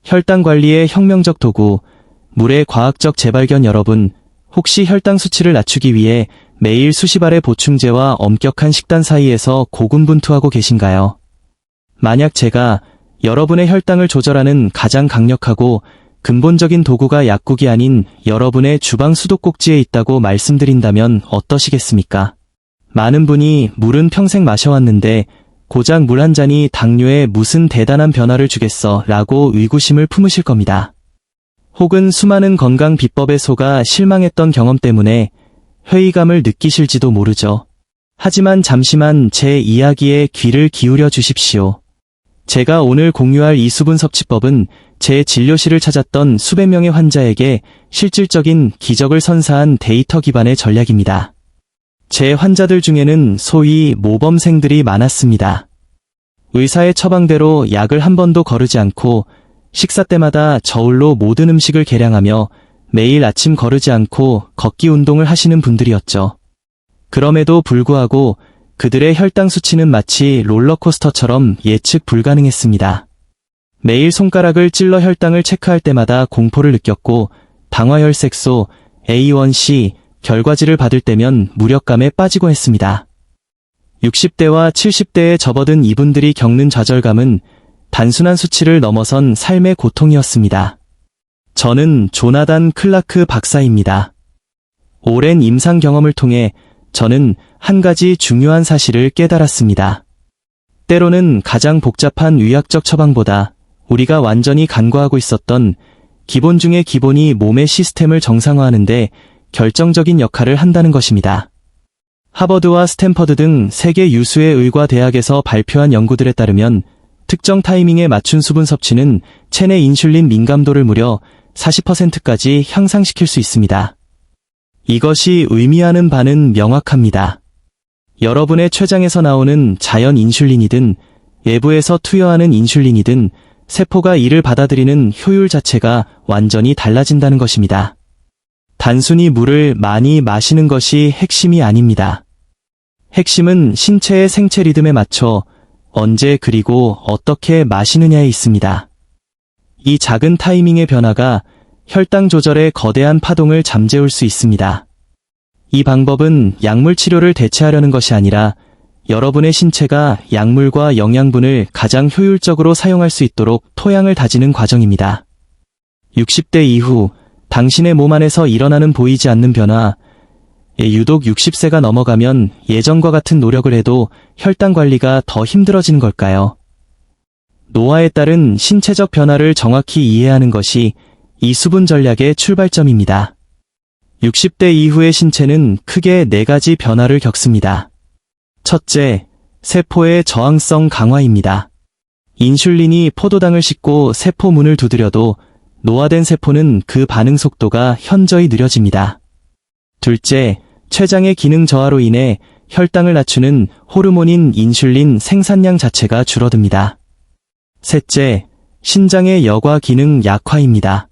혈당 관리의 혁명적 도구, 물의 과학적 재발견. 여러분, 혹시 혈당 수치를 낮추기 위해 매일 수십 알의 보충제와 엄격한 식단 사이에서 고군분투하고 계신가요? 만약 제가 여러분의 혈당을 조절하는 가장 강력하고 근본적인 도구가 약국이 아닌 여러분의 주방 수도꼭지에 있다고 말씀드린다면 어떠시겠습니까? 많은 분이 물은 평생 마셔왔는데 고작 물 한 잔이 당뇨에 무슨 대단한 변화를 주겠어 라고 의구심을 품으실 겁니다. 혹은 수많은 건강 비법에 속아 실망했던 경험 때문에 회의감을 느끼실지도 모르죠. 하지만 잠시만 제 이야기에 귀를 기울여 주십시오. 제가 오늘 공유할 이 수분 섭취법은 제 진료실을 찾았던 수백 명의 환자에게 실질적인 기적을 선사한 데이터 기반의 전략입니다. 제 환자들 중에는 소위 모범생들이 많았습니다. 의사의 처방대로 약을 한 번도 거르지 않고 식사 때마다 저울로 모든 음식을 계량하며 매일 아침 거르지 않고 걷기 운동을 하시는 분들이었죠. 그럼에도 불구하고 그들의 혈당 수치는 마치 롤러코스터처럼 예측 불가능했습니다. 매일 손가락을 찔러 혈당을 체크할 때마다 공포를 느꼈고 당화혈색소, A1C, 결과지를 받을 때면 무력감에 빠지곤 했습니다. 60대와 70대에 접어든 이분들이 겪는 좌절감은 단순한 수치를 넘어선 삶의 고통이었습니다. 저는 조나단 클라크 박사입니다. 오랜 임상 경험을 통해 저는 한 가지 중요한 사실을 깨달았습니다. 때로는 가장 복잡한 의학적 처방보다 우리가 완전히 간과하고 있었던 기본 중의 기본이 몸의 시스템을 정상화하는데 결정적인 역할을 한다는 것입니다. 하버드와 스탠퍼드 등 세계 유수의 의과 대학에서 발표한 연구들에 따르면 특정 타이밍에 맞춘 수분 섭취는 체내 인슐린 민감도를 무려 40%까지 향상시킬 수 있습니다. 이것이 의미하는 바는 명확합니다. 여러분의 췌장에서 나오는 자연 인슐린이든 외부에서 투여하는 인슐린이든 세포가 이를 받아들이는 효율 자체가 완전히 달라진다는 것입니다. 단순히 물을 많이 마시는 것이 핵심이 아닙니다. 핵심은 신체의 생체 리듬에 맞춰 언제 그리고 어떻게 마시느냐에 있습니다. 이 작은 타이밍의 변화가 혈당 조절의 거대한 파동을 잠재울 수 있습니다. 이 방법은 약물 치료를 대체하려는 것이 아니라 여러분의 신체가 약물과 영양분을 가장 효율적으로 사용할 수 있도록 토양을 다지는 과정입니다. 60대 이후 당신의 몸 안에서 일어나는 보이지 않는 변화, 유독 60세가 넘어가면 예전과 같은 노력을 해도 혈당 관리가 더 힘들어지는 걸까요? 노화에 따른 신체적 변화를 정확히 이해하는 것이 이 수분 전략의 출발점입니다. 60대 이후의 신체는 크게 4가지 변화를 겪습니다. 첫째, 세포의 저항성 강화입니다. 인슐린이 포도당을 싣고 세포 문을 두드려도 노화된 세포는 그 반응 속도가 현저히 느려집니다. 둘째, 췌장의 기능 저하로 인해 혈당을 낮추는 호르몬인 인슐린 생산량 자체가 줄어듭니다. 셋째, 신장의 여과 기능 약화입니다.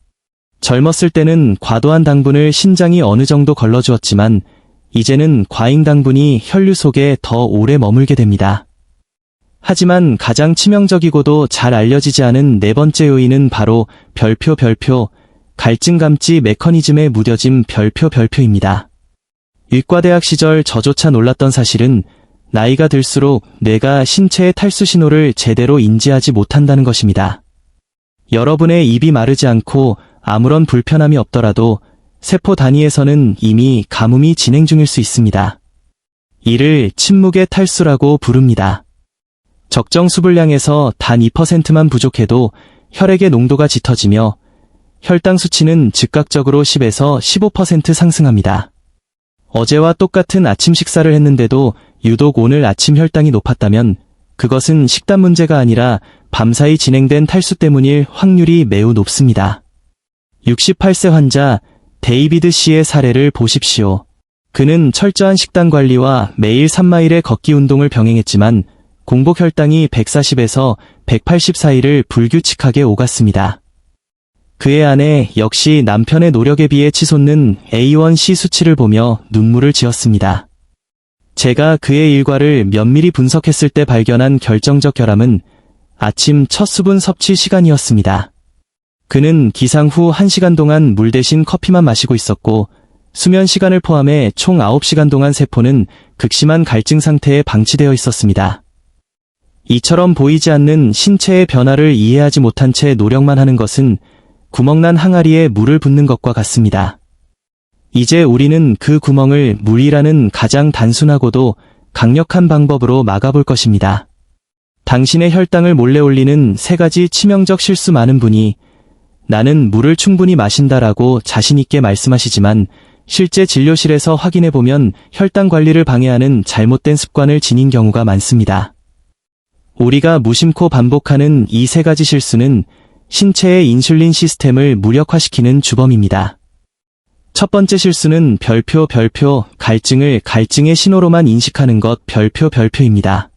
젊었을 때는 과도한 당분을 신장이 어느 정도 걸러주었지만 이제는 과잉 당분이 혈류 속에 더 오래 머물게 됩니다. 하지만 가장 치명적이고도 잘 알려지지 않은 4번째 요인은 바로 별표 갈증 감지 메커니즘에 무뎌진 별표입니다. 의과대학 시절 저조차 놀랐던 사실은 나이가 들수록 뇌가 신체의 탈수 신호를 제대로 인지하지 못한다는 것입니다. 여러분의 입이 마르지 않고 아무런 불편함이 없더라도 세포 단위에서는 이미 가뭄이 진행 중일 수 있습니다. 이를 침묵의 탈수라고 부릅니다. 적정 수분량에서 단 2%만 부족해도 혈액의 농도가 짙어지며 혈당 수치는 즉각적으로 10에서 15% 상승합니다. 어제와 똑같은 아침 식사를 했는데도 유독 오늘 아침 혈당이 높았다면 그것은 식단 문제가 아니라 밤사이 진행된 탈수 때문일 확률이 매우 높습니다. 68세 환자 데이비드 씨의 사례를 보십시오. 그는 철저한 식단 관리와 매일 3마일의 걷기 운동을 병행했지만 공복 혈당이 140에서 180 사이를 불규칙하게 오갔습니다. 그의 아내 역시 남편의 노력에 비해 치솟는 A1C 수치를 보며 눈물을 지었습니다. 제가 그의 일과를 면밀히 분석했을 때 발견한 결정적 결함은 아침 첫 수분 섭취 시간이었습니다. 그는 기상 후 1시간 동안 물 대신 커피만 마시고 있었고 수면 시간을 포함해 총 9시간 동안 세포는 극심한 갈증 상태에 방치되어 있었습니다. 이처럼 보이지 않는 신체의 변화를 이해하지 못한 채 노력만 하는 것은 구멍난 항아리에 물을 붓는 것과 같습니다. 이제 우리는 그 구멍을 물이라는 가장 단순하고도 강력한 방법으로 막아볼 것입니다. 당신의 혈당을 몰래 올리는 3가지 치명적 실수. 많은 분이 나는 물을 충분히 마신다라고 자신있게 말씀하시지만 실제 진료실에서 확인해보면 혈당 관리를 방해하는 잘못된 습관을 지닌 경우가 많습니다. 우리가 무심코 반복하는 이 3가지 실수는 신체의 인슐린 시스템을 무력화시키는 주범입니다. 첫 번째 실수는 별표 갈증을 갈증의 신호로만 인식하는 것. 별표입니다.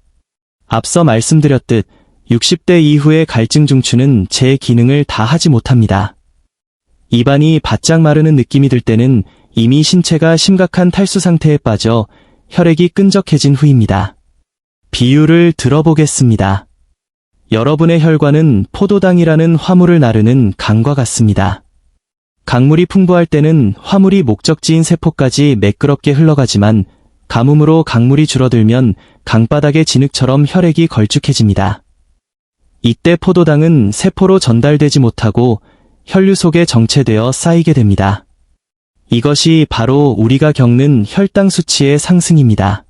앞서 말씀드렸듯 60대 이후의 갈증 중추는 제 기능을 다 하지 못합니다. 입안이 바짝 마르는 느낌이 들 때는 이미 신체가 심각한 탈수 상태에 빠져 혈액이 끈적해진 후입니다. 비유를 들어보겠습니다. 여러분의 혈관은 포도당이라는 화물을 나르는 강과 같습니다. 강물이 풍부할 때는 화물이 목적지인 세포까지 매끄럽게 흘러가지만 가뭄으로 강물이 줄어들면 강바닥의 진흙처럼 혈액이 걸쭉해집니다. 이때 포도당은 세포로 전달되지 못하고 혈류 속에 정체되어 쌓이게 됩니다. 이것이 바로 우리가 겪는 혈당 수치의 상승입니다.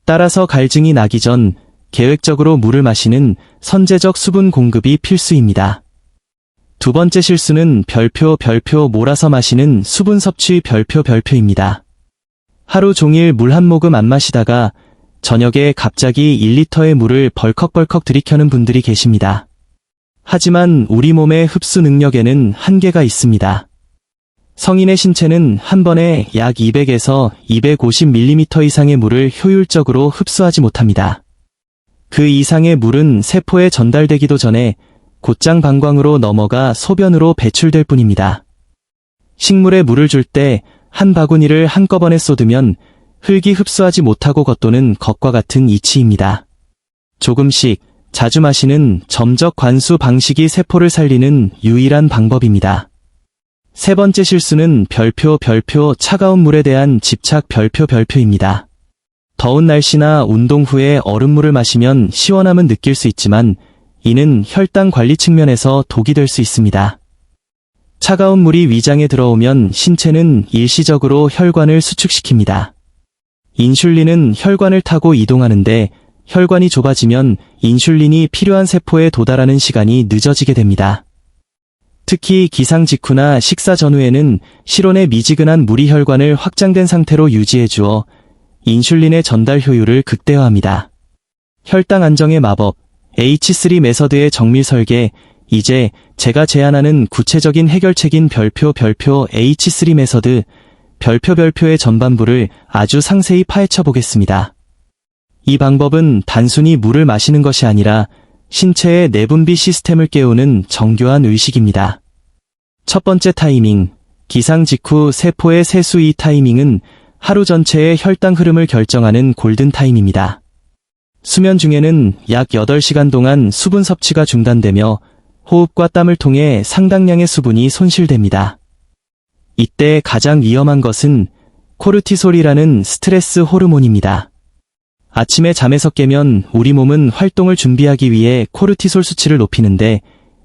따라서 갈증이 나기 전 계획적으로 물을 마시는 선제적 수분 공급이 필수입니다. 두 번째 실수는 별표 몰아서 마시는 수분 섭취. 별표입니다. 하루 종일 물 한 모금 안 마시다가 저녁에 갑자기 1리터의 물을 벌컥벌컥 들이켜는 분들이 계십니다. 하지만 우리 몸의 흡수 능력에는 한계가 있습니다. 성인의 신체는 한 번에 약 200에서 250ml 이상의 물을 효율적으로 흡수하지 못합니다. 그 이상의 물은 세포에 전달되기도 전에 곧장 방광으로 넘어가 소변으로 배출될 뿐입니다. 식물에 물을 줄 때 한 바구니를 한꺼번에 쏟으면 흙이 흡수하지 못하고 겉도는 것과 같은 이치입니다. 조금씩 자주 마시는 점적 관수 방식이 세포를 살리는 유일한 방법입니다. 세 번째 실수는 별표 차가운 물에 대한 집착. 별표입니다. 더운 날씨나 운동 후에 얼음물을 마시면 시원함은 느낄 수 있지만 이는 혈당 관리 측면에서 독이 될 수 있습니다. 차가운 물이 위장에 들어오면 신체는 일시적으로 혈관을 수축시킵니다. 인슐린은 혈관을 타고 이동하는데 혈관이 좁아지면 인슐린이 필요한 세포에 도달하는 시간이 늦어지게 됩니다. 특히 기상 직후나 식사 전후에는 실온의 미지근한 물이 혈관을 확장된 상태로 유지해 주어 인슐린의 전달 효율을 극대화합니다. 혈당 안정의 마법, H3 메서드의 정밀 설계. 이제 제가 제안하는 구체적인 해결책인 별표 H3 메서드, 별표의 전반부를 아주 상세히 파헤쳐 보겠습니다. 이 방법은 단순히 물을 마시는 것이 아니라 신체의 내분비 시스템을 깨우는 정교한 의식입니다. 첫 번째 타이밍, 기상 직후 세포의 세수. 이 타이밍은 하루 전체의 혈당 흐름을 결정하는 골든 타임입니다. 수면 중에는 약 8시간 동안 수분 섭취가 중단되며 호흡과 땀을 통해 상당량의 수분이 손실됩니다. 이때 가장 위험한 것은 코르티솔이라는 스트레스 호르몬입니다. 아침에 잠에서 깨면 우리 몸은 활동을 준비하기 위해 코르티솔 수치를 높이는데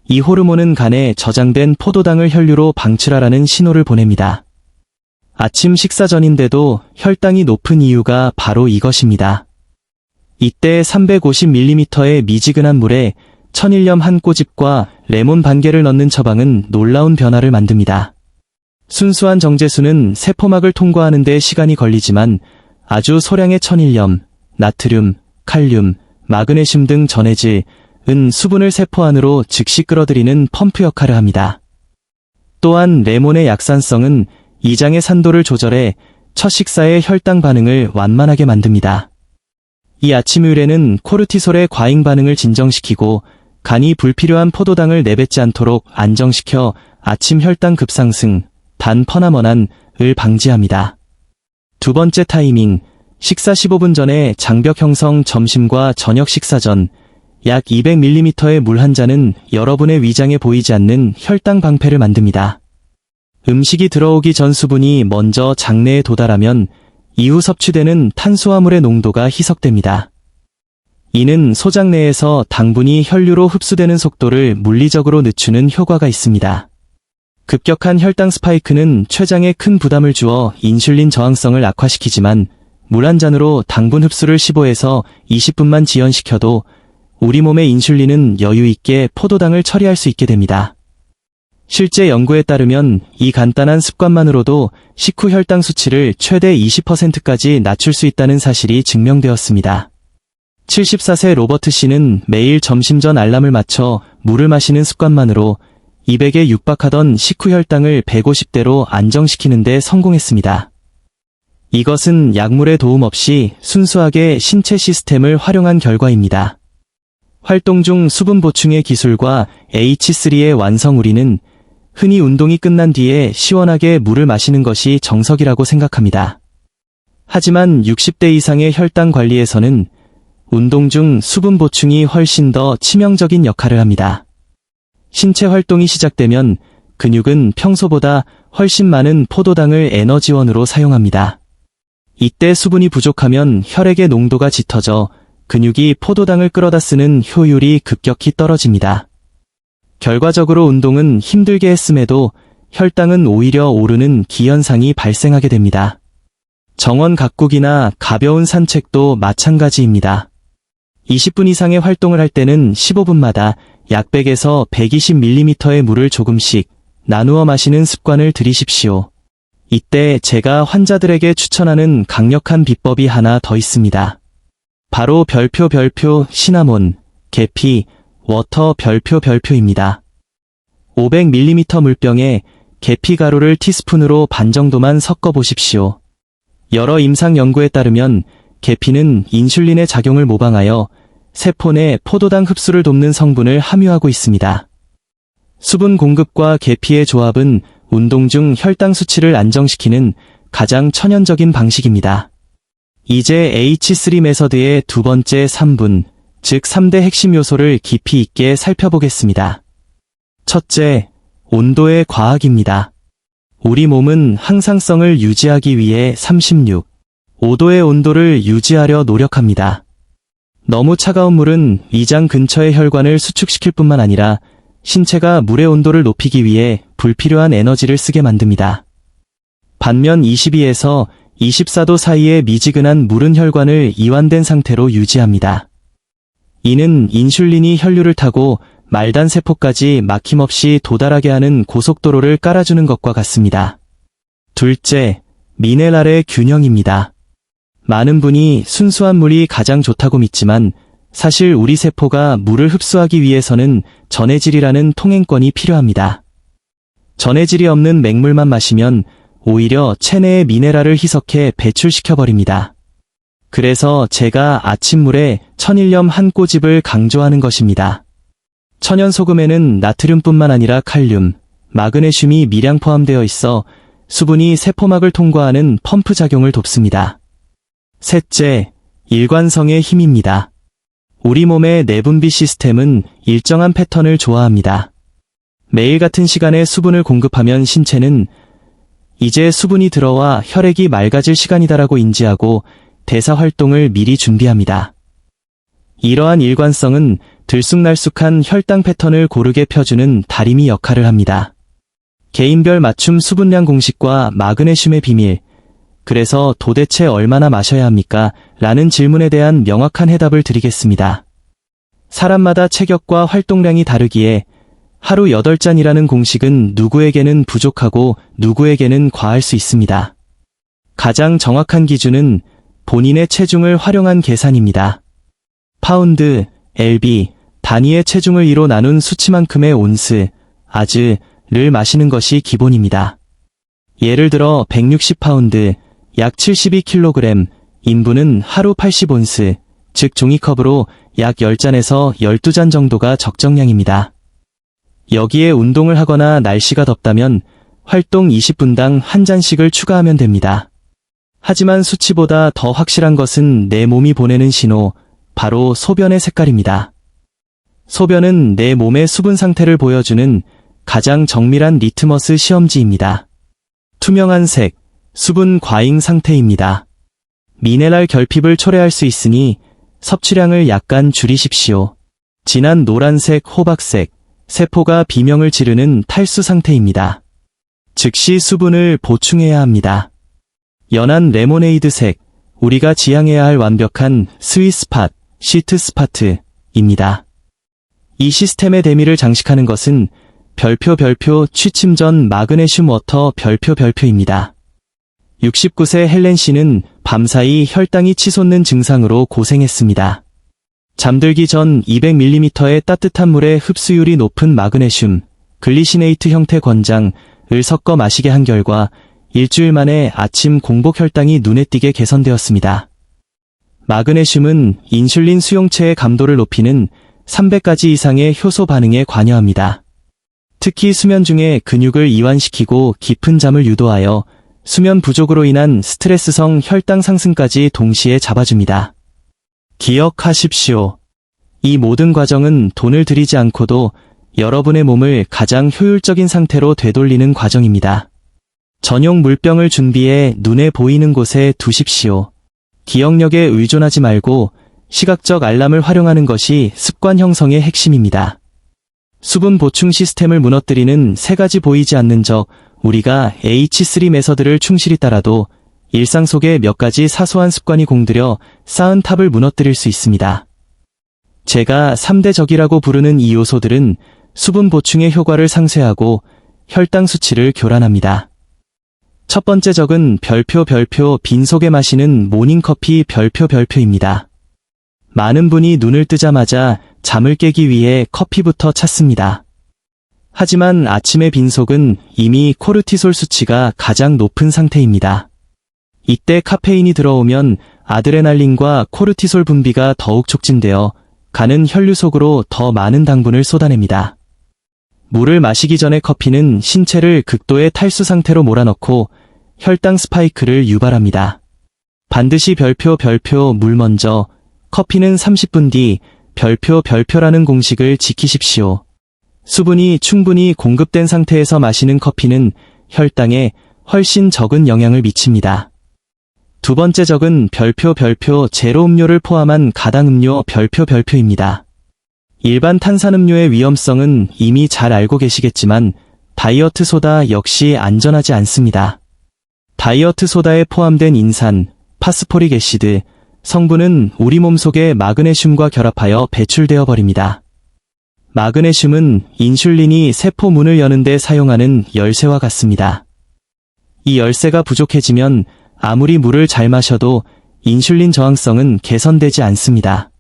이 호르몬은 간에 저장된 포도당을 혈류로 방출하라는 신호를 보냅니다. 아침 식사 전인데도 혈당이 높은 이유가 바로 이것입니다. 이때 350ml의 미지근한 물에 천일염 한 꼬집과 레몬 반 개를 넣는 처방은 놀라운 변화를 만듭니다. 순수한 정제수는 세포막을 통과하는 데 시간이 걸리지만 아주 소량의 천일염, 나트륨, 칼륨, 마그네슘 등 전해질, 수분을 세포 안으로 즉시 끌어들이는 펌프 역할을 합니다. 또한 레몬의 약산성은 이장의 산도를 조절해 첫 식사의 혈당 반응을 완만하게 만듭니다. 이 아침 우유에는 코르티솔의 과잉 반응을 진정시키고 간이 불필요한 포도당을 내뱉지 않도록 안정시켜 아침 혈당 급상승, 단 퍼나먼한을 방지합니다. 두 번째 타이밍, 식사 15분 전에 장벽 형성. 점심과 저녁 식사 전, 약 200ml의 물 한 잔은 여러분의 위장에 보이지 않는 혈당 방패를 만듭니다. 음식이 들어오기 전 수분이 먼저 장내에 도달하면 이후 섭취되는 탄수화물의 농도가 희석됩니다. 이는 소장 내에서 당분이 혈류로 흡수되는 속도를 물리적으로 늦추는 효과가 있습니다. 급격한 혈당 스파이크는 췌장에 큰 부담을 주어 인슐린 저항성을 악화시키지만 물 한 잔으로 당분 흡수를 15에서 20분만 지연시켜도 우리 몸의 인슐린은 여유 있게 포도당을 처리할 수 있게 됩니다. 실제 연구에 따르면 이 간단한 습관만으로도 식후 혈당 수치를 최대 20%까지 낮출 수 있다는 사실이 증명되었습니다. 74세 로버트 씨는 매일 점심 전 알람을 맞춰 물을 마시는 습관만으로 200에 육박하던 식후 혈당을 150대로 안정시키는 데 성공했습니다. 이것은 약물의 도움 없이 순수하게 신체 시스템을 활용한 결과입니다. 활동 중 수분 보충의 기술과 H3의 완성. 우리는 흔히 운동이 끝난 뒤에 시원하게 물을 마시는 것이 정석이라고 생각합니다. 하지만 60대 이상의 혈당 관리에서는 운동 중 수분 보충이 훨씬 더 치명적인 역할을 합니다. 신체 활동이 시작되면 근육은 평소보다 훨씬 많은 포도당을 에너지원으로 사용합니다. 이때 수분이 부족하면 혈액의 농도가 짙어져 근육이 포도당을 끌어다 쓰는 효율이 급격히 떨어집니다. 결과적으로 운동은 힘들게 했음에도 혈당은 오히려 오르는 기현상이 발생하게 됩니다. 정원 가꾸기나 가벼운 산책도 마찬가지입니다. 20분 이상의 활동을 할 때는 15분마다 약 100에서 120ml의 물을 조금씩 나누어 마시는 습관을 들이십시오. 이때 제가 환자들에게 추천하는 강력한 비법이 하나 더 있습니다. 바로 별표 시나몬, 계피, 워터 별표입니다. 500ml 물병에 계피 가루를 티스푼으로 반 정도만 섞어 보십시오. 여러 임상 연구에 따르면 계피는 인슐린의 작용을 모방하여 세포 내 포도당 흡수를 돕는 성분을 함유하고 있습니다. 수분 공급과 계피의 조합은 운동 중 혈당 수치를 안정시키는 가장 천연적인 방식입니다. 이제 H3 메서드의 두 번째 3분, 즉 3대 핵심 요소를 깊이 있게 살펴보겠습니다. 첫째, 온도의 과학입니다. 우리 몸은 항상성을 유지하기 위해 36, 5도의 온도를 유지하려 노력합니다. 너무 차가운 물은 위장 근처의 혈관을 수축시킬 뿐만 아니라 신체가 물의 온도를 높이기 위해 불필요한 에너지를 쓰게 만듭니다. 반면 22에서 24도 사이의 미지근한 물은 혈관을 이완된 상태로 유지합니다. 이는 인슐린이 혈류를 타고 말단 세포까지 막힘없이 도달하게 하는 고속도로를 깔아주는 것과 같습니다. 둘째, 미네랄의 균형입니다. 많은 분이 순수한 물이 가장 좋다고 믿지만 사실 우리 세포가 물을 흡수하기 위해서는 전해질이라는 통행권이 필요합니다. 전해질이 없는 맹물만 마시면 오히려 체내의 미네랄을 희석해 배출시켜버립니다. 그래서 제가 아침물에 천일염 한 꼬집을 강조하는 것입니다. 천연소금에는 나트륨뿐만 아니라 칼륨, 마그네슘이 미량 포함되어 있어 수분이 세포막을 통과하는 펌프 작용을 돕습니다. 셋째, 일관성의 힘입니다. 우리 몸의 내분비 시스템은 일정한 패턴을 좋아합니다. 매일 같은 시간에 수분을 공급하면 신체는 이제 수분이 들어와 혈액이 맑아질 시간이다라고 인지하고 대사 활동을 미리 준비합니다. 이러한 일관성은 들쑥날쑥한 혈당 패턴을 고르게 펴주는 다리미 역할을 합니다. 개인별 맞춤 수분량 공식과 마그네슘의 비밀, 그래서 도대체 얼마나 마셔야 합니까? 라는 질문에 대한 명확한 해답을 드리겠습니다. 사람마다 체격과 활동량이 다르기에 하루 8잔이라는 공식은 누구에게는 부족하고 누구에게는 과할 수 있습니다. 가장 정확한 기준은 본인의 체중을 활용한 계산입니다. 파운드, lb, 단위의 체중을 2로 나눈 수치만큼의 온스, 아즈를 마시는 것이 기본입니다. 예를 들어 160파운드, 약 72kg, 인분은 하루 80온스, 즉 종이컵으로 약 10잔에서 12잔 정도가 적정량입니다. 여기에 운동을 하거나 날씨가 덥다면 활동 20분당 한 잔씩을 추가하면 됩니다. 하지만 수치보다 더 확실한 것은 내 몸이 보내는 신호, 바로 소변의 색깔입니다. 소변은 내 몸의 수분 상태를 보여주는 가장 정밀한 리트머스 시험지입니다. 투명한 색, 수분 과잉 상태입니다. 미네랄 결핍을 초래할 수 있으니 섭취량을 약간 줄이십시오. 진한 노란색, 호박색, 세포가 비명을 지르는 탈수 상태입니다. 즉시 수분을 보충해야 합니다. 연한 레모네이드색, 우리가 지향해야 할 완벽한 스위스팟, 시트스파트입니다. 이 시스템의 대미를 장식하는 것은 별표 취침 전 마그네슘 워터 별표입니다. 69세 헬렌 씨는 밤사이 혈당이 치솟는 증상으로 고생했습니다. 잠들기 전 200ml의 따뜻한 물에 흡수율이 높은 마그네슘, 글리시네이트 형태 권장을 섞어 마시게 한 결과 일주일 만에 아침 공복 혈당이 눈에 띄게 개선되었습니다. 마그네슘은 인슐린 수용체의 감도를 높이는 300가지 이상의 효소 반응에 관여합니다. 특히 수면 중에 근육을 이완시키고 깊은 잠을 유도하여 수면 부족으로 인한 스트레스성 혈당 상승까지 동시에 잡아줍니다. 기억하십시오. 이 모든 과정은 돈을 들이지 않고도 여러분의 몸을 가장 효율적인 상태로 되돌리는 과정입니다. 전용 물병을 준비해 눈에 보이는 곳에 두십시오. 기억력에 의존하지 말고 시각적 알람을 활용하는 것이 습관 형성의 핵심입니다. 수분 보충 시스템을 무너뜨리는 3가지 보이지 않는 적, 우리가 H3 메서드를 충실히 따라도 일상 속에 몇 가지 사소한 습관이 공들여 쌓은 탑을 무너뜨릴 수 있습니다. 제가 3대 적이라고 부르는 이 요소들은 수분 보충의 효과를 상쇄하고 혈당 수치를 교란합니다. 첫 번째 적은 별표 빈속에 마시는 모닝커피 별표입니다. 많은 분이 눈을 뜨자마자 잠을 깨기 위해 커피부터 찾습니다. 하지만 아침의 빈속은 이미 코르티솔 수치가 가장 높은 상태입니다. 이때 카페인이 들어오면 아드레날린과 코르티솔 분비가 더욱 촉진되어 간은 혈류 속으로 더 많은 당분을 쏟아냅니다. 물을 마시기 전에 커피는 신체를 극도의 탈수 상태로 몰아넣고 혈당 스파이크를 유발합니다. 반드시 별표 물 먼저, 커피는 30분 뒤 별표라는 공식을 지키십시오. 수분이 충분히 공급된 상태에서 마시는 커피는 혈당에 훨씬 적은 영향을 미칩니다. 두 번째 적은 별표 제로 음료를 포함한 가당 음료 별표입니다. 일반 탄산음료의 위험성은 이미 잘 알고 계시겠지만 다이어트 소다 역시 안전하지 않습니다. 다이어트 소다에 포함된 인산, 파스포릭 애시드, 성분은 우리 몸속의 마그네슘과 결합하여 배출되어 버립니다. 마그네슘은 인슐린이 세포 문을 여는 데 사용하는 열쇠와 같습니다. 이 열쇠가 부족해지면 아무리 물을 잘 마셔도 인슐린 저항성은 개선되지 않습니다.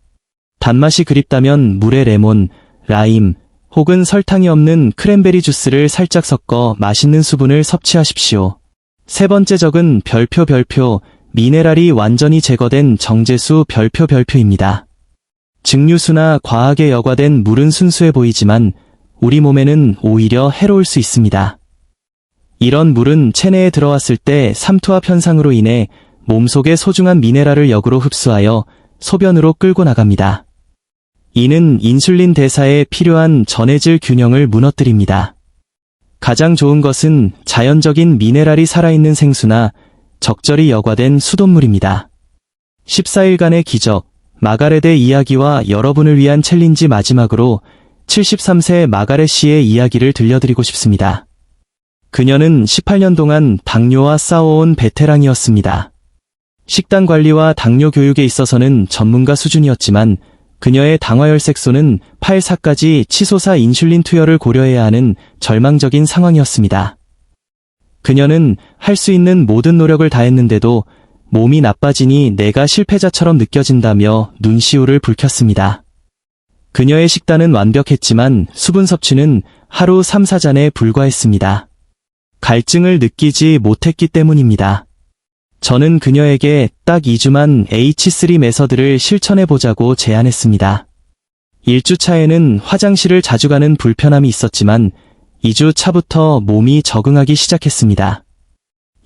단맛이 그립다면 물에 레몬, 라임, 혹은 설탕이 없는 크랜베리 주스를 살짝 섞어 맛있는 수분을 섭취하십시오. 세 번째 적은 별표, 미네랄이 완전히 제거된 정제수 별표입니다. 증류수나 과하게 여과된 물은 순수해 보이지만 우리 몸에는 오히려 해로울 수 있습니다. 이런 물은 체내에 들어왔을 때 삼투압 현상으로 인해 몸속의 소중한 미네랄을 역으로 흡수하여 소변으로 끌고 나갑니다. 이는 인슐린 대사에 필요한 전해질 균형을 무너뜨립니다. 가장 좋은 것은 자연적인 미네랄이 살아있는 생수나 적절히 여과된 수돗물입니다. 14일간의 기적, 마가렛의 이야기와 여러분을 위한 챌린지 마지막으로 73세 마가렛 씨의 이야기를 들려드리고 싶습니다. 그녀는 18년 동안 당뇨와 싸워온 베테랑이었습니다. 식단 관리와 당뇨 교육에 있어서는 전문가 수준이었지만 그녀의 당화혈색소는 8사까지 치솟아 인슐린 투여를 고려해야 하는 절망적인 상황이었습니다. 그녀는 할 수 있는 모든 노력을 다했는데도 몸이 나빠지니 내가 실패자처럼 느껴진다며 눈시울을 붉혔습니다. 그녀의 식단은 완벽했지만 수분 섭취는 하루 3-4잔에 불과했습니다. 갈증을 느끼지 못했기 때문입니다. 저는 그녀에게 딱 2주만 H3 메서드를 실천해보자고 제안했습니다. 1주 차에는 화장실을 자주 가는 불편함이 있었지만 2주 차부터 몸이 적응하기 시작했습니다.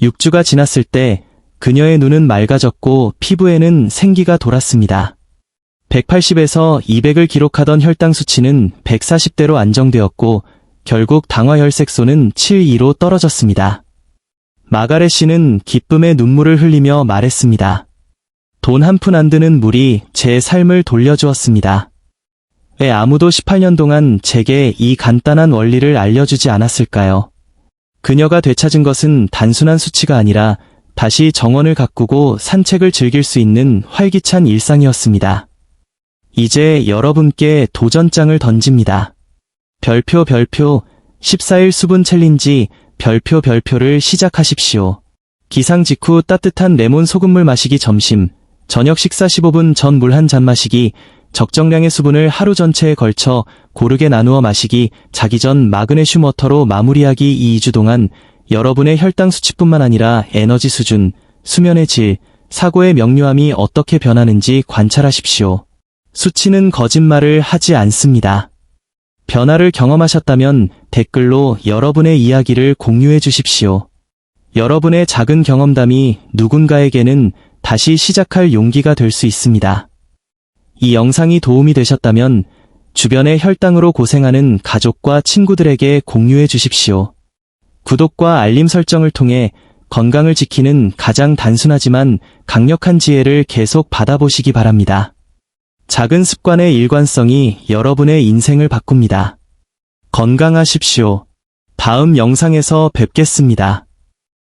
6주가 지났을 때 그녀의 눈은 맑아졌고 피부에는 생기가 돌았습니다. 180에서 200을 기록하던 혈당 수치는 140대로 안정되었고 결국 당화혈색소는 7.2로 떨어졌습니다. 마가렛 씨는 기쁨의 눈물을 흘리며 말했습니다. 돈 한 푼 안 드는 물이 제 삶을 돌려주었습니다. 왜 아무도 18년 동안 제게 이 간단한 원리를 알려주지 않았을까요? 그녀가 되찾은 것은 단순한 수치가 아니라 다시 정원을 가꾸고 산책을 즐길 수 있는 활기찬 일상이었습니다. 이제 여러분께 도전장을 던집니다. 별표 14일 수분 챌린지 별표를 시작하십시오. 기상 직후 따뜻한 레몬 소금물 마시기 점심, 저녁 식사 15분 전 물 한 잔 마시기, 적정량의 수분을 하루 전체에 걸쳐 고르게 나누어 마시기, 자기 전 마그네슘 워터로 마무리하기. 이 2주 동안 여러분의 혈당 수치뿐만 아니라 에너지 수준, 수면의 질, 사고의 명료함이 어떻게 변하는지 관찰하십시오. 수치는 거짓말을 하지 않습니다. 변화를 경험하셨다면 댓글로 여러분의 이야기를 공유해 주십시오. 여러분의 작은 경험담이 누군가에게는 다시 시작할 용기가 될 수 있습니다. 이 영상이 도움이 되셨다면 주변의 혈당으로 고생하는 가족과 친구들에게 공유해 주십시오. 구독과 알림 설정을 통해 건강을 지키는 가장 단순하지만 강력한 지혜를 계속 받아보시기 바랍니다. 작은 습관의 일관성이 여러분의 인생을 바꿉니다. 건강하십시오. 다음 영상에서 뵙겠습니다.